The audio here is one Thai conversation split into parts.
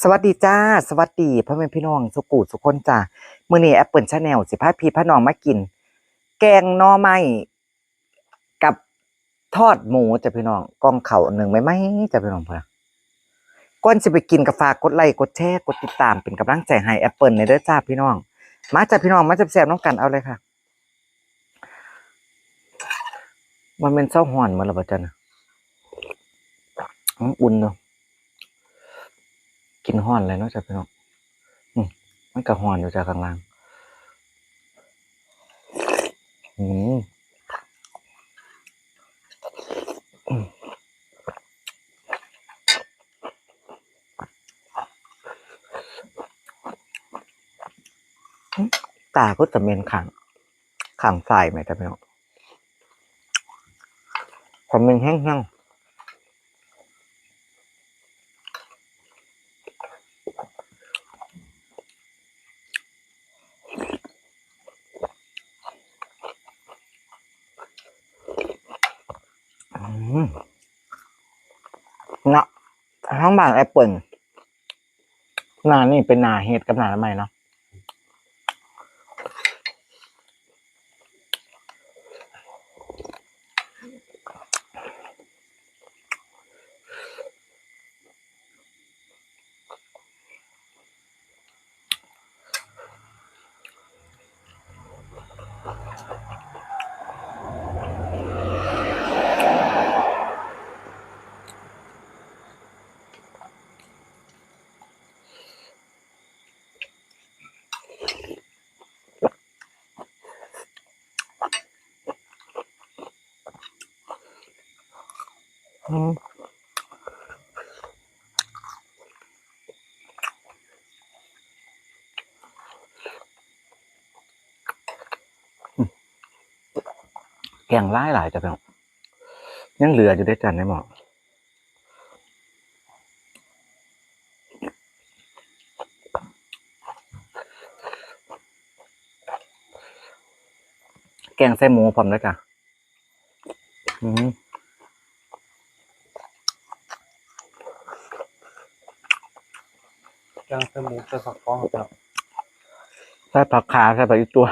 สวัสดีจ้าสวัสดีพ่อแม่พี่น้องสุกูสุคนจ้ามื้อนี้ Apple Channel สิพาพี่พาน้องมากินแกงหน่อไม้กับทอดหมูจ้ะพี่น้องกล่องข้าวหนึ่งไหมจ้ะพี่น้องพุ่นน่ะก่อนสิไปกินก็ฝากกดไลค์กดแชร์กดติดตามเป็นกำลังใจให้ Apple ในเด้อจ้าพี่น้องมาจ้ะพี่น้องมาแซ่บๆน้องกันเอาเลยค่ะมันเป็นเช้าร้อนหมดแล้วบ่จ้ะน่ะอุ่นเนาะกินร้อนเลยเนาะจ้ะพี่น้องอืมมันก็ร้อนอยู่จ้ะข้างล่างอืม ตาก็จะเมนขังฝ่ายไหมแต่ไม่รู้ผมเป็นแห้งเนาะทั้งบางแอปเปิลนานี่เป็นนาเห็ดกับนาทำไมเนาะแกงร้ายหลายจะเป็นยังเหลืออยู่ได้จันได้หมอแกงใส่หมูผมด้วยจ้ะแกงใส่หมูใส่ผักฟองครับใส่ผักขาใส่ผักอีตัว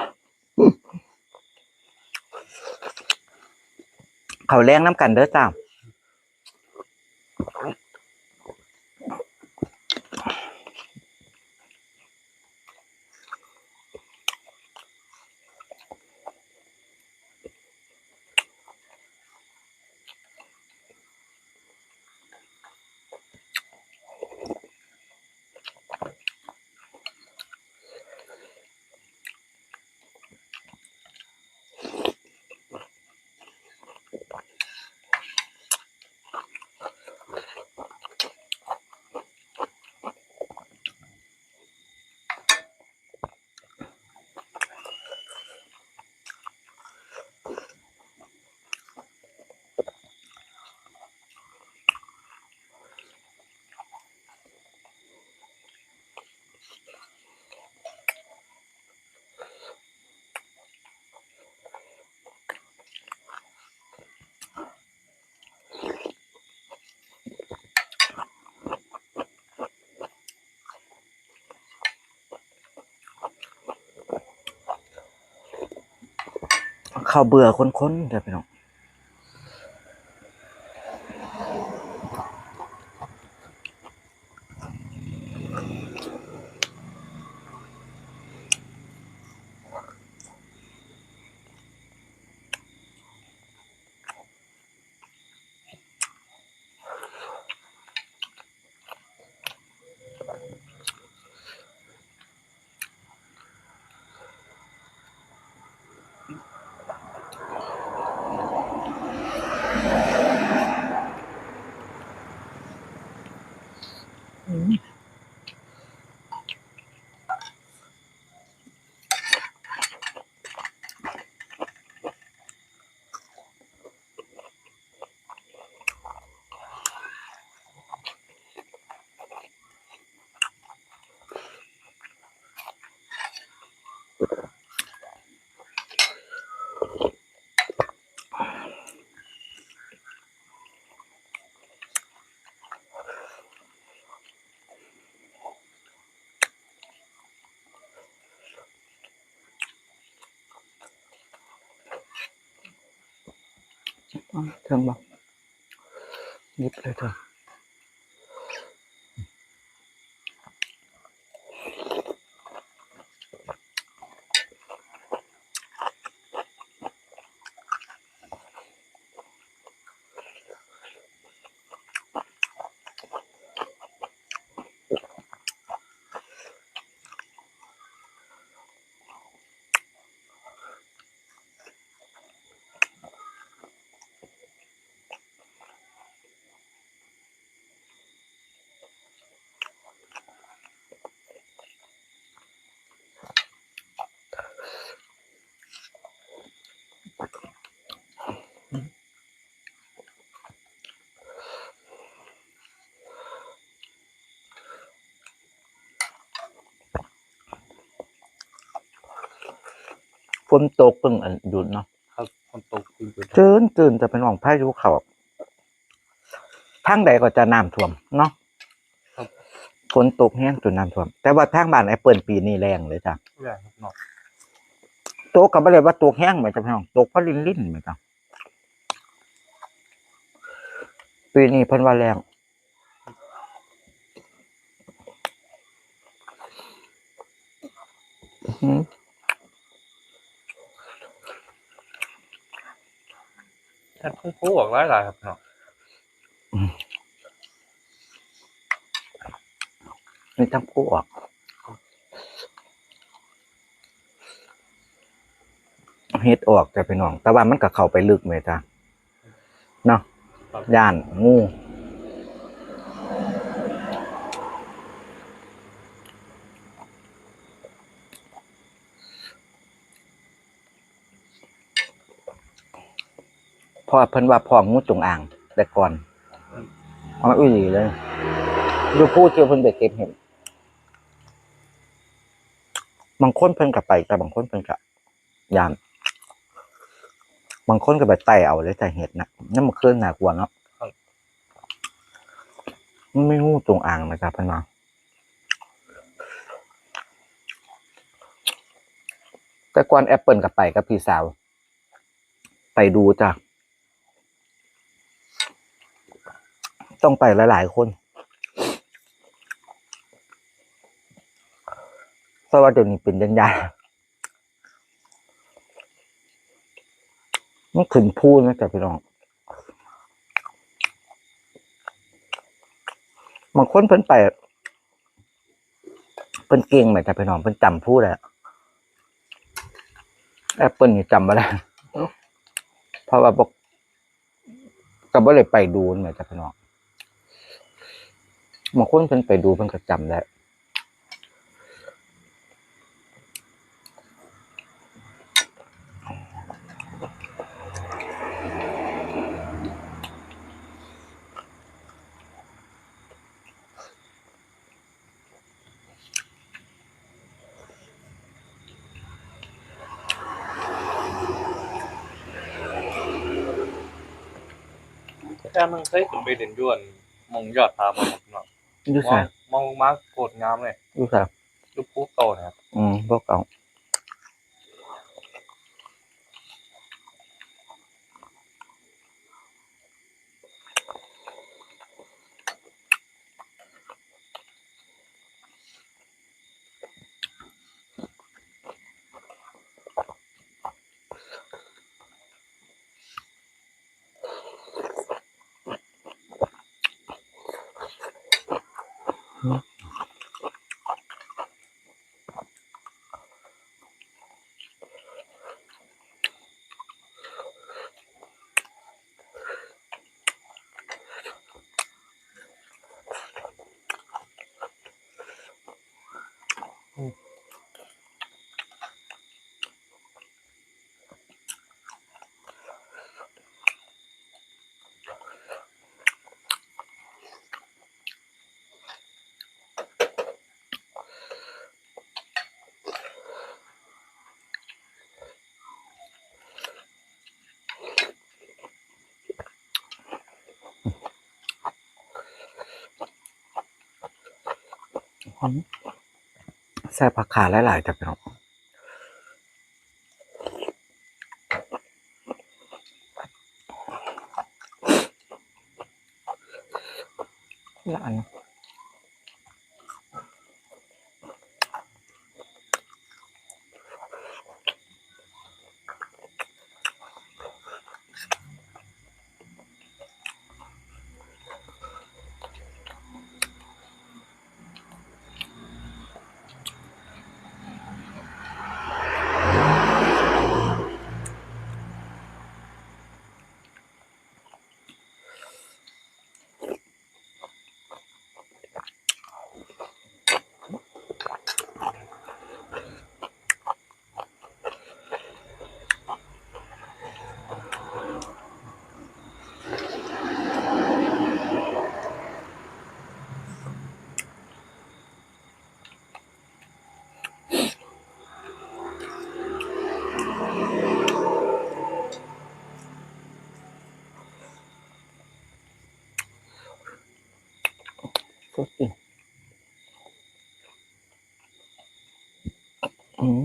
เขาแรงน้ำกันเด้อจ้าเขาเบื่อคนๆเดี๋ยวพี่น้อง เทิงบ่ยิบเลยเถอะฝนตกเพิ่งหยุดเนาะ ครับคนตกคือเป็น ตื่นจะเป็นของพายุเขาทางใดก็จะน้ำท่วมเนาะ ครับ ฝนตกแห้งจนน้ำท่วมแต่ว่าทางบ้านไอ้เปิ่นปีนี้แรงเลยจ้ะ แรงครับเนาะ ตกก็บ่ได้ว่าตกแห้งเหมือนจ้ะพี่น้องตกเพราะลิ่นๆเหมือนจ้ะปีนี้เพิ่นว่าแรงอื้อหือ แค่พุ่งพูออกหลายๆครับเนาะ มีทั้งผู้ออกเฮ็ดออกจ้ะพี่น้องแต่ว่ามันก็เข้าไปลึกไหมจ้ะเนาะย่านงูเพราะว่าเพิ่นว่าพ่องูจงอางแต่ก่อนเอามาอุ้ยหลีเลยอยู่พูดเที่ยวเพิ่นไปเก็บเห็ดบางคนเพิ่นก็ไปแต่บางคนเพิ่นก็ย่านบางคนก็ไปไต่เอาเลยแต่เห็ดนะนั่นมันคืนน่ากลัวเนาะมันไม่งูจงอางนะครับเพิ่นว่าแต่ก่อนแอปเปิลก็ไปกับพี่สาวไปดูจ้ะต้องไปหลายๆคนเพราะว่าเดี๋ยวนี้เป็นยันๆมันขึ้นพูนะจ๊ะพี่น้องบางคนเพิ่นไปเพิ่นเก่งไหมจ๊ะพี่น้องเพิ่นจำพูดเลยแอปเปิลนี่จำบ่ได้เพราะว่าบอกก็บ่ได้ไปดูเหมือนจ๊ะพี่น้องบางคนเพิ่นไปดูเพิ่นก็จำได้แค่มึงเคยขึ้นไปเด่นด้วนมองยอดผามันครับเนาะ อยู่ ม ไส องมองมาโกดงามเลย อยู่ไส ลูกพูโตนะครับ พวกเอาใส่ผักขาหลายๆจ้ะพี่น้อง อืม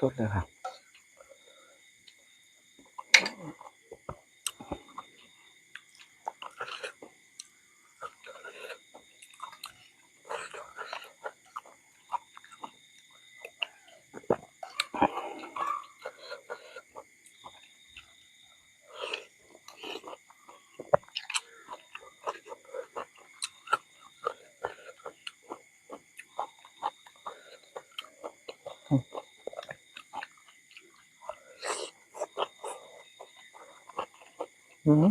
สุดเลยค่ะอืม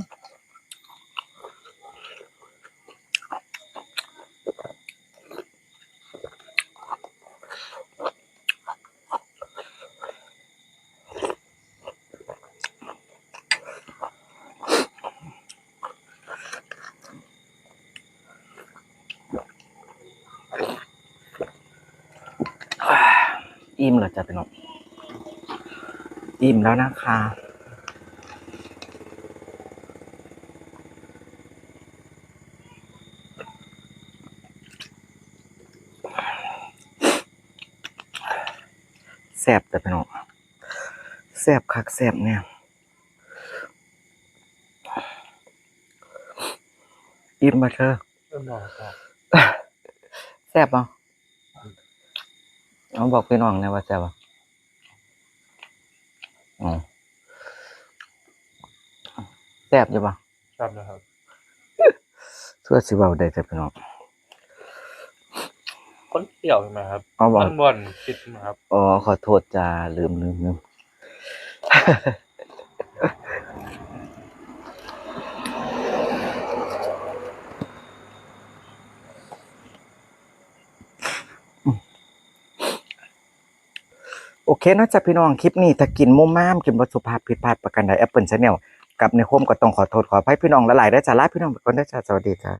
อิ่มเหรอจ๊ะพี่น้องอิ่มแล้วนะคะแซ่บแต่พี่น้องแซ่บคักแซ่บเนี่ยอิ่มมาเธอ เริ่มร้อนครับ แซ่บป่ะเอาบอกพี่น้องนะว่าแซ่บป่ะอ๋อแซ่บอยู่ป่ะ ครับนะครับ เพื่อสิเว้าได้แต่พี่น้อง คนเที่ยวใช่ไหมครับ เอาบอก มันบ่อนคิดนะครับ อ๋อขอโทษจ้าลืม โอเคเนาะจ้ะพี่น้องคลิปนี้ถ้ากินมุมมามกินบ่สุภาพผิดพลาดประการใด Apple Channel กับในโฮมก็ต้องขอโทษขออภัยพี่น้องหลายๆเด้อจ้าลาพี่น้องไปก่อนเด้อจ้าสวัสดีจ้า